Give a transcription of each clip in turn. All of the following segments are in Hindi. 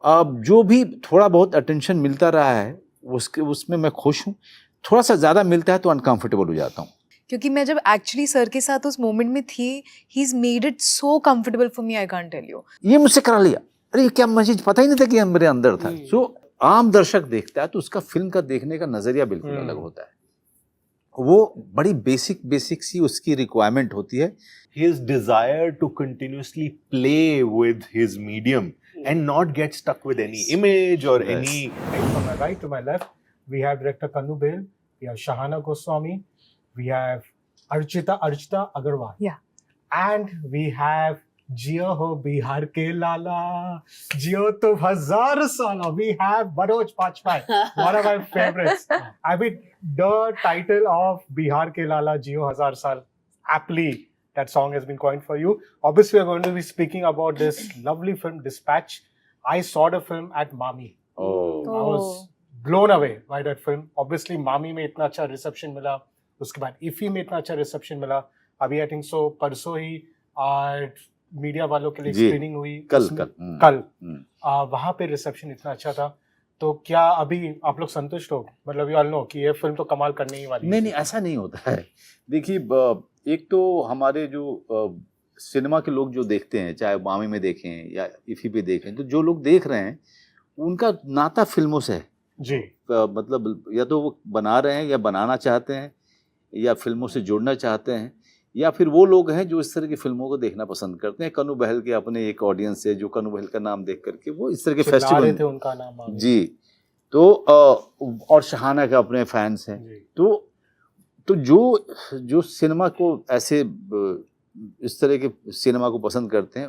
अब जो भी थोड़ा बहुत अटेंशन मिलता रहा है उसके उसमें मैं खुश हूँ, थोड़ा सा ज़्यादा मिलता है तो अनकंफर्टेबल हो जाता हूँ। क्योंकि मैं जब एक्चुअली सर के साथ उस मोमेंट में थी, he is made it so comfortable for me, I can't tell you. ये मुझसे करा लिया, अरे ये क्या मुझे पता ही नहीं था कि ये मेरे अंदर था। सो आम दर्शक देखता है तो उसका फिल्म का देखने का नजरिया बिल्कुल अलग होता है। वो बड़ी बेसिक सी उसकी रिक्वायरमेंट होती है। His desire to continuously play with his medium and not get stuck with any image or Yes. any. From my right to my left, we have director Kannu Bail, we have Shahana Goswami, we have Archita Agarwal. Yeah. And we have Jio Ho Bihar Ke Lala, Jio To Hazar Sala. We have Manoj Bajpayee, one of my favorites. I mean, the title of Bihar Ke Lala, Jio Hazar Sal, aptly that song has been coined for you. Obviously, we are going to be speaking about this lovely film, Dispatch. I saw the film at Mami. I was blown away by that film. Obviously, Mami में इतना अच्छा रिसेप्शन मिला, उसके बाद इफी में इतना अच्छा रिसेप्शन मिला. अभी आई थिंक सो परसों ही मीडिया वालों के लिए स्क्रीनिंग हुई. कल वहाँ पे रिसेप्शन इतना अच्छा था. तो क्या अभी आप लोग संतुष्ट हो? मतलब यू ऑल नो कि ये फिल्म तो कमाल करने ही वाली है. नहीं, ऐसा नहीं होता है। देखिए, एक तो हमारे जो सिनेमा के लोग जो देखते हैं, चाहे मामी में देखें या इफी पे देखें, तो जो लोग देख रहे हैं उनका नाता फिल्मों से है जी. मतलब या तो वो बना रहे हैं या बनाना चाहते हैं या फिल्मों से जुड़ना चाहते हैं, या फिर वो लोग हैं जो इस तरह की फिल्मों को देखना पसंद करते हैं। कन्नू बहल के अपने एक ऑडियंस है जो कन्नू बहल का नाम देख करके वो इस तरह के फेस्टिवल थे उनका नाम जी, तो और शहाना के अपने फैंस हैं। तो जो सिनेमा को ऐसे इस तरह के सिनेमा को पसंद करते हैं,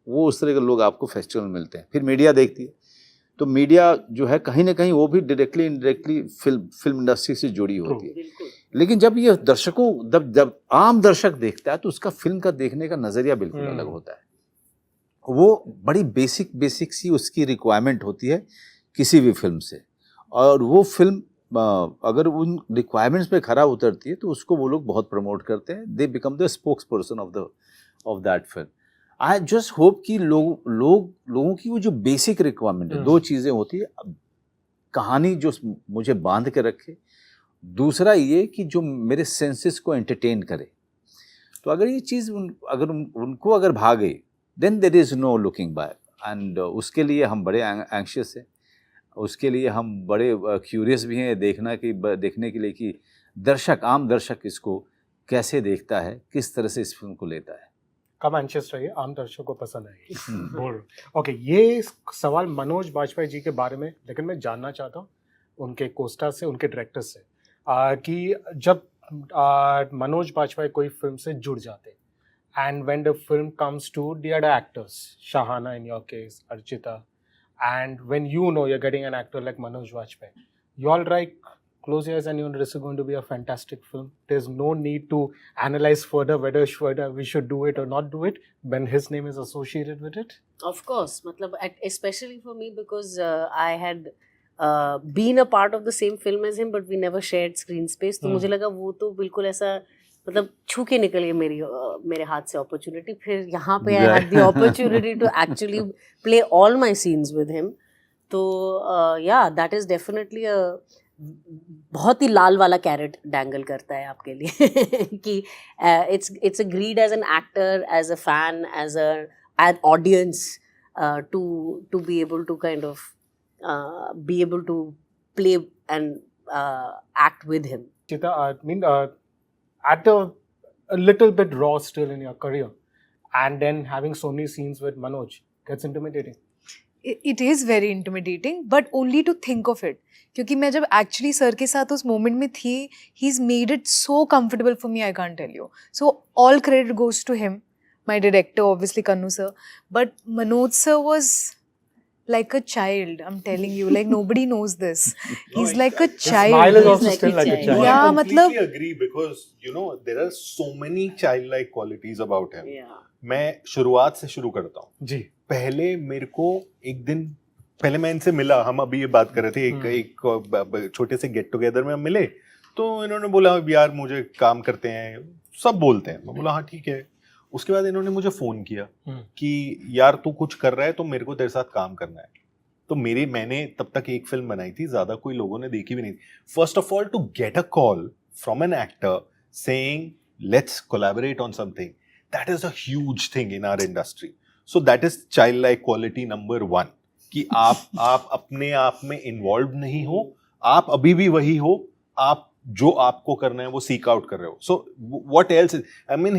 वो उस तरह के लोग आपको फेस्टिवल में मिलते हैं। फिर मीडिया देखती है, तो मीडिया जो है कहीं ना कहीं वो भी डायरेक्टली इनडायरेक्टली फिल्म इंडस्ट्री से जुड़ी होती है। लेकिन जब ये जब आम दर्शक देखता है तो उसका फिल्म का देखने का नजरिया बिल्कुल अलग होता है। वो बड़ी बेसिक सी उसकी रिक्वायरमेंट होती है किसी भी फिल्म से, और वो फिल्म अगर उन रिक्वायरमेंट्स पे खरा उतरती है तो उसको वो लोग बहुत प्रमोट करते हैं। They become the spokes person of that film. I just hope कि लोगों की वो जो बेसिक रिक्वायरमेंट है, दो चीज़ें होती है, कहानी जो मुझे बांध के रखे, दूसरा ये कि जो मेरे सेंसेस को एंटरटेन करे। तो अगर ये चीज़ उनको अगर भाग गई, then there is no looking back. And उसके लिए हम बड़े एंग्शियस हैं, उसके लिए हम बड़े क्यूरियस भी हैं देखने के लिए कि आम दर्शक इसको कैसे देखता है, किस तरह से इस फिल्म को लेता है। कम एंशियस रहिए, आम दर्शकों को पसंद आएगी। बोल ओके, ये सवाल मनोज बाजपेयी जी के बारे में, लेकिन मैं जानना चाहता हूँ उनके कोस्टार से, उनके डायरेक्टर से, कि जब मनोज बाजपेयी कोई फिल्म से जुड़ जाते, and when the film comes to the other actors, Shahana in your case, Archita, and when you know you're getting an actor like Manoj Bajpayee, you all close your eyes and you know this is going to be a fantastic film. There's no need to analyze further whether we should do it or not do it when his name is associated with it. Of course, matlab, especially for me, because I had been a part of the same film as him, but we never shared screen space. तो मुझे लगा वो तो बिल्कुल ऐसा मतलब छू के निकली मेरे हाथ से अपॉर्चुनिटी। फिर यहाँ पे I had the opportunity to actually play all my scenes with him. तो या दैट इज डेफिनेटली बहुत ही लाल वाला कैरेट डैंगल करता है आपके लिए कि it's a greed as an actor, as a fan, as an audience to be able to kind of be able to play and act with him. Chita, I mean, at a little bit raw still in your career, and then having so many scenes with Manoj gets intimidating. It is very intimidating, but only to think of it. क्योंकि मैं जब एक्चुअली सर के साथ उस मोमेंट में थी, he's made it so comfortable for me, I can't tell you. So all credit goes to him, my director, obviously Kannu sir, but Manoj sir was like a child, I'm telling you, like nobody knows this. He's like a child. His smile is also like still a like a child. child. Yeah, I completely मतलब agree, because you know there are so many childlike qualities about him. Yeah. मैं शुरुआत से शुरू करता हूँ जी। पहले मेरे को एक दिन पहले मैं इनसे मिला, हम अभी ये बात कर रहे थे, एक छोटे से गेट टुगेदर में हम मिले, तो इन्होंने बोला यार मुझे काम करते हैं, सब बोलते हैं। मैं बोला हाँ ठीक है। उसके बाद इन्होंने मुझे फोन किया हम्म। कि यार तू कुछ कर रहा है तो मेरे को तेरे साथ काम करना है। तो मैंने तब तक एक फिल्म बनाई थी, ज्यादा कोई लोगों ने देखी भी नहीं। First of all to get a call from an actor saying let's collaborate on something, that is a huge thing in our industry. So that is child like quality number 1 कि आप अपने आप में इन्वॉल्व नहीं हो, आप अभी भी वही हो, आप जो आपको करना है वो सीक आउट कर रहे हो। So what else, I mean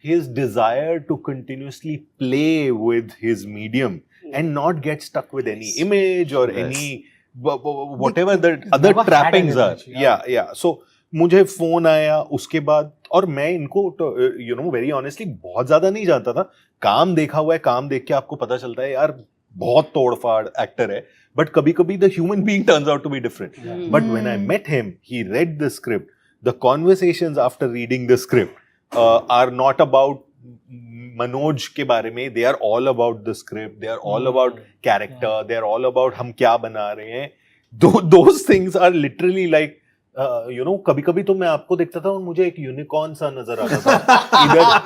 his desire to continuously play with his medium and not get stuck with any image or Yes. any whatever the other never had trappings an are. image, Yeah. So मुझे फोन आया उसके बाद, और मैं इनको यू नो वेरी ऑनेस्टली बहुत ज्यादा नहीं जानता था। काम देखा हुआ है, काम देख के आपको पता चलता है यार बहुत तोड़फाड़ एक्टर है, बट कभी कभी the human being turns out to be different. But when I met him, he read the script. The conversations after reading the script are not about Manoj के बारे में. They are all about the script. They are all about character. They are all about हम क्या बना रहे हैं. Those things are literally like you know, कभी कभी तो मैं आपको देखता था और मुझे एक यूनिकॉर्न सा नजर आता था।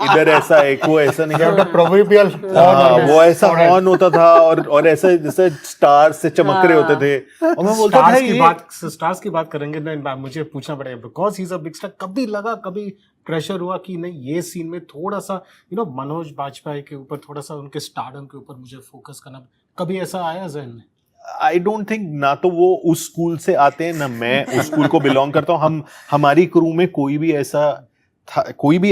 इधर ऐसा एक, वो ऐसा नहीं You have the proverbial हाँ, वो ऐसा ऑन होता था और ऐसे जैसे स्टार से चमक रहे होते थे, और मैं बोलता था स्टार्स की बात करेंगे ना, मुझे पूछना पड़ेगा because he is a big star. कभी लगा, कभी प्रेशर हुआ कि नहीं ये सीन में थोड़ा सा यू नो मनोज बाजपेयी के ऊपर, थोड़ा सा उनके स्टारडम के ऊपर मुझे फोकस करना, कभी ऐसा आया जहन में? आई डोंट थिंक, ना तो वो उस स्कूल से आते हैं ना मैं उस स्कूल को बिलोंग करता हूँ। हमारी क्रू में कोई भी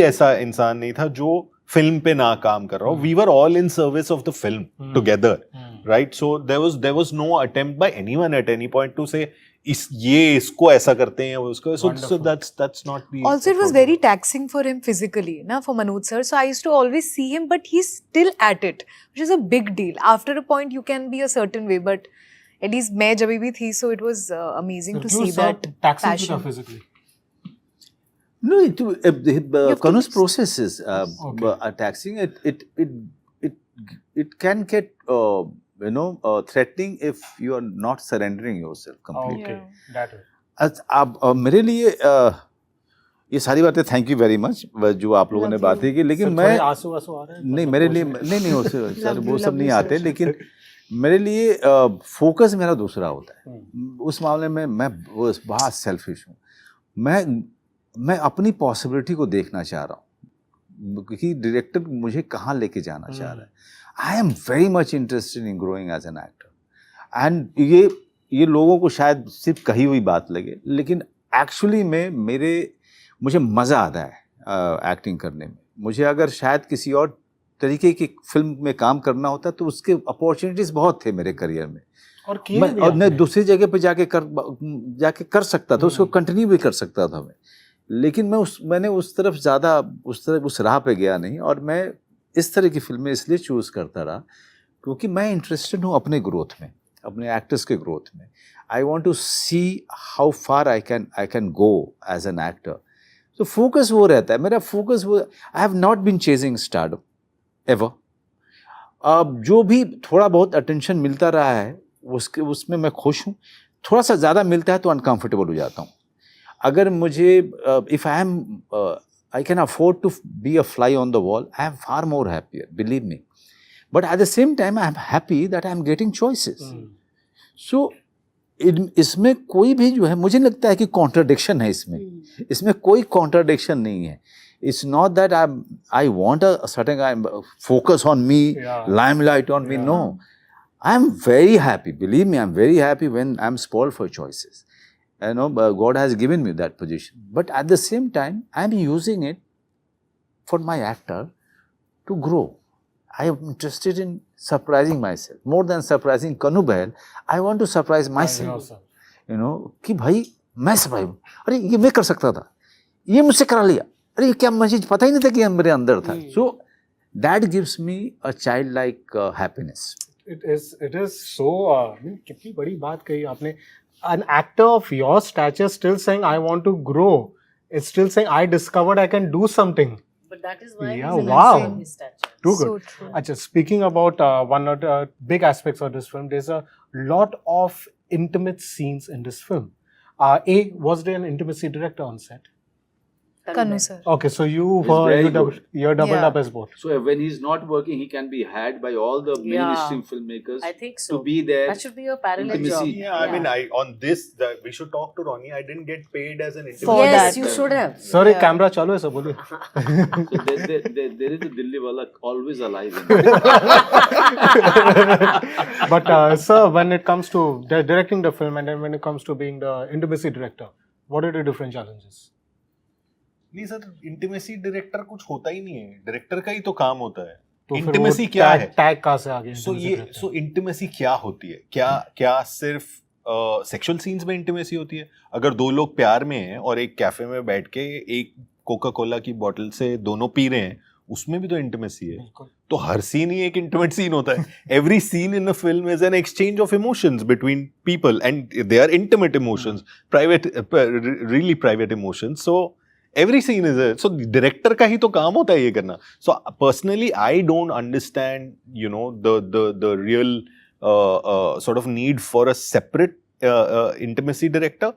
ऐसा इंसान नहीं था जो फिल्म पे ना काम कर रहा हो। We were all in service of the film together, right? So there was no attempt by anyone at any point to say इसको ऐसा करते हैं उसको। So that's not the Also, it was very taxing for him physically, na, for Manoj sir. So I used to always see him, but he's still at it, which is a big deal. After a point, you can be a certain way, but at least मैं जब भी थी, so it was amazing to see that passion. Physically. No, have to Kanu's use- process is Okay. taxing. It can get threatening if you are not surrendering yourself completely. Okay, that way. अब मेरे लिए ये सारी बातें थैंक यू वेरी मच जो आप लोगों ने Love बातें you. की, लेकिन Sir, मैं थोड़े आंसू आ रहे हैं? नहीं, मेरे लिए नहीं हो सर Love वो you, सब love नहीं you, आते, sir. लेकिन मेरे लिए फोकस मेरा दूसरा होता है। उस मामले में मैं बहुत सेल्फिश हूँ। मैं अपनी पॉसिबिलिटी को देखना चाह रहा हूँ क्योंकि डायरेक्टर मुझे कहाँ लेके जाना चाह रहा है। I am very much interested in growing as an actor, and ये लोगों को शायद सिर्फ कही हुई बात लगे, लेकिन एक्चुअली में मुझे मज़ा आता है एक्टिंग करने में। मुझे अगर शायद किसी और तरीके की फिल्म में काम करना होता तो उसके अपॉर्चुनिटीज़ बहुत थे मेरे करियर में, और मैं दूसरी जगह पे जाके कर सकता था, उसको कंटिन्यू भी कर सकता था मैं, लेकिन मैंने उस तरफ ज़्यादा उस राह पे गया नहीं, और मैं इस तरह की फिल्में इसलिए चूज़ करता रहा क्योंकि मैं इंटरेस्टेड हूँ अपने ग्रोथ में, अपने एक्टर्स के ग्रोथ में। I want to see how far I can go as an actor. तो फोकस वो रहता है मेरा, फोकस वो। I have not been chasing stardom ever. अब जो भी थोड़ा बहुत अटेंशन मिलता रहा है उसमें मैं खुश हूँ। थोड़ा सा ज़्यादा मिलता है तो अनकम्फर्टेबल हो जाता हूँ। अगर मुझे if I can afford to be a fly on the wall, I am far more happier, believe me. But at the same time, I am happy that I am getting choices. So, इसमें कोई भी जो है, मुझे लगता है कि contradiction है इसमें कोई contradiction नहीं है. It's not that I want a certain focus on me, limelight on me. No, I am very happy. Believe me, I am very happy when I am spoiled for choices. You know, God has given me that position. But at the same time, I am using it for my actor to grow. I am interested in surprising myself. More than surprising Kanu Bahl, I want to surprise myself. You know, कि भाई मैं surprise हूँ। अरे ये मैं कर सकता था, ये मुझसे करा लिया। अरे ये क्या मुझे पता ही नहीं था कि मेरे अंदर था। So that gives me a childlike happiness. It is so. कितनी बड़ी बात कही आपने। An actor of your stature still saying I want to grow. It's still saying I discovered I can do something. But that is why Yeah, he's wow. in his stature. Too So good. true. Achha, speaking about one of the big aspects of this film, there's a lot of intimate scenes in this film. Was there an intimacy director on set? Kanu sir. Okay, so He's very you're doubled Yeah. up as both. So when he's not working, he can be had by all the mainstream filmmakers I think to so. be there. That should be a parallel Intimacy. job. Yeah, I mean, on this, we should talk to Ronnie. I didn't get paid as an For interview. Yes, that. you should have. Sir, Yeah. एक कैमरा चालू है सर बोलिए. So there is a Dilli wala always alive. But sir, when it comes to directing the film and then when it comes to being the intimacy director, what are the different challenges? नहीं सर, इंटीमेसी डायरेक्टर कुछ होता ही नहीं है. डायरेक्टर का ही तो काम होता है. तो फिर इंटीमेसी वो क्या है? टैग कहाँ से आ गया? सो इंटीमेसी क्या होती है? क्या सिर्फ सेक्सुअल सीन्स में इंटीमेसी होती है? अगर दो लोग प्यार में हैं और एक कैफे में बैठ के एक कोका कोला की बोतल से दोनों पी रहे हैं, उसमें भी तो इंटीमेसी है. बिल्कुल. तो हर सीन ही एक इंटीमेट सीन होता है. Every scene in a film is an exchange of emotions between people and they are intimate emotions, private, really private emotions. So every scene is so director का ही तो काम होता है ये करना. So personally I don't understand, you know, the real sort of need for a separate intimacy director.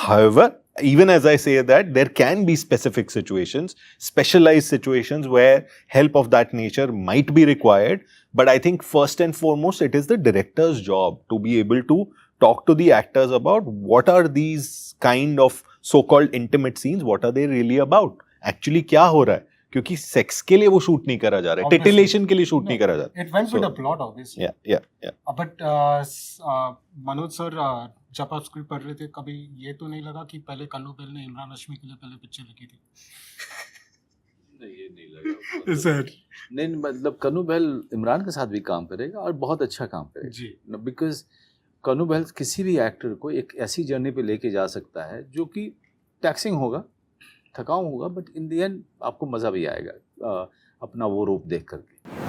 However, even as I say that, there can be specific situations, specialized situations where help of that nature might be required. But I think first and foremost, it is the director's job to be able to talk to the actors about what are these kind of so-called intimate scenes, what are they really about? Actually क्या हो रहा है? क्योंकि सेक्स के लिए वो शूट नहीं करा जा रहा है, Obviously. टिटिलेशन के लिए शूट नहीं करा जा रहा है. It went with So- the plot, obviously. Yeah. But Manoj sir, जब आप स्क्रिप्ट पढ़ रहे थे, कभी ये तो नहीं लगा कि पहले कन्नू बेल ने इमरान हाशमी के लिए पहले पिक्चर लिखी थी? नहीं, ये नहीं लगा. सर नहीं, मतलब कन्नू बहल इमरान के साथ भी काम करेगा और बहुत अच्छा काम करेगा. जी. बिकॉज कन्नू बहल किसी भी एक्टर को एक ऐसी जर्नी पे लेके जा सकता है जो कि टैक्सिंग होगा, थकाऊ होगा, बट इन द एंड आपको मज़ा भी आएगा अपना वो रूप देख करके.